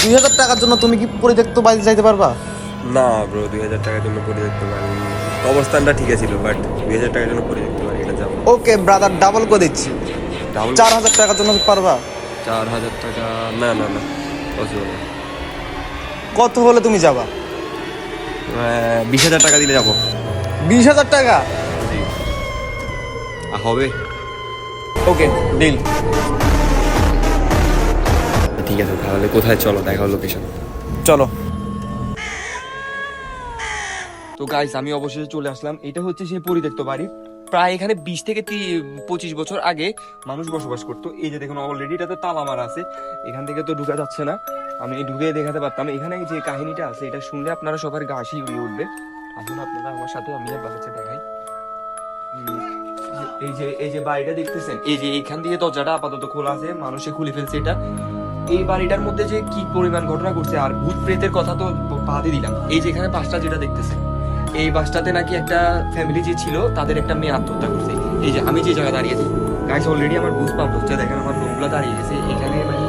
2000 টাকার জন্য তুমি কি পরিত্যক্ত বাড়ি যাইতে পারবা? না ব্রো, 2000 টাকার জন্য পড়ে দেখতে পারি, অবস্থানটা ঠিক ছিল, বাট 2000 টাকার জন্য পড়ে দেখতে পারি এটা যাবো। ওকে ব্রাদার, ডাবল করে দিচ্ছি, ডাবল 4000 টাকার জন্য কি পারবা? 4000 টাকা? না না না, পসিবল না। কত হলে তুমি যাবা? 20,000 টাকা দিলে যাবো। 20,000 টাকা? জি। হবে। Okay deal. ঠিক আছে, তাহলে কোথায় চলো, দেখা লোকেশন। চলো। তো গাইস আমি অবশেষে চলে আসলাম। এটা হচ্ছে সেই পরিত্যক্ত বাড়ি। প্রায় এখানে 20 থেকে 25 বছর আগে মানুষ বসবাস করতো। এই যে দেখুন অলরেডি এটাতে তালা মারা আছে, এখান থেকে তো ঢুকা যাচ্ছে না। আমি ঢুকে দেখাতে পারতাম। এখানে যে কাহিনীটা আছে এটা শুনলে আপনারা সবার গা শিউরে উঠবে। আসুন আপনারা আমার সাথে, আমি আপনার কাছে দেখাই। এই যে বাড়িটা দেখতেছেন, এই যে এইখান দিয়ে দরজাটা আপাতত খোলা আছে, মানুষে খুলে ফেলছে এটা। এই বাড়িটার মধ্যে যে কি পরিমাণ ঘটনা ঘটছে, আর ভূত প্রেতের কথা তো বাদই দিলাম। এই যে এখানে বাসটা যেটা দেখতেছেন, এই বাসটাতে নাকি একটা ফ্যামিলি যে ছিল তাদের একটা মেয়ে আত্মহত্যা করছে। এই যে আমি যে জায়গায় দাঁড়িয়েছি গাইস, অলরেডি আমার বুঝ পাম্প হচ্ছে, দেখেন আমার লোকগুলো দাঁড়িয়ে গেছে এখানে। মানে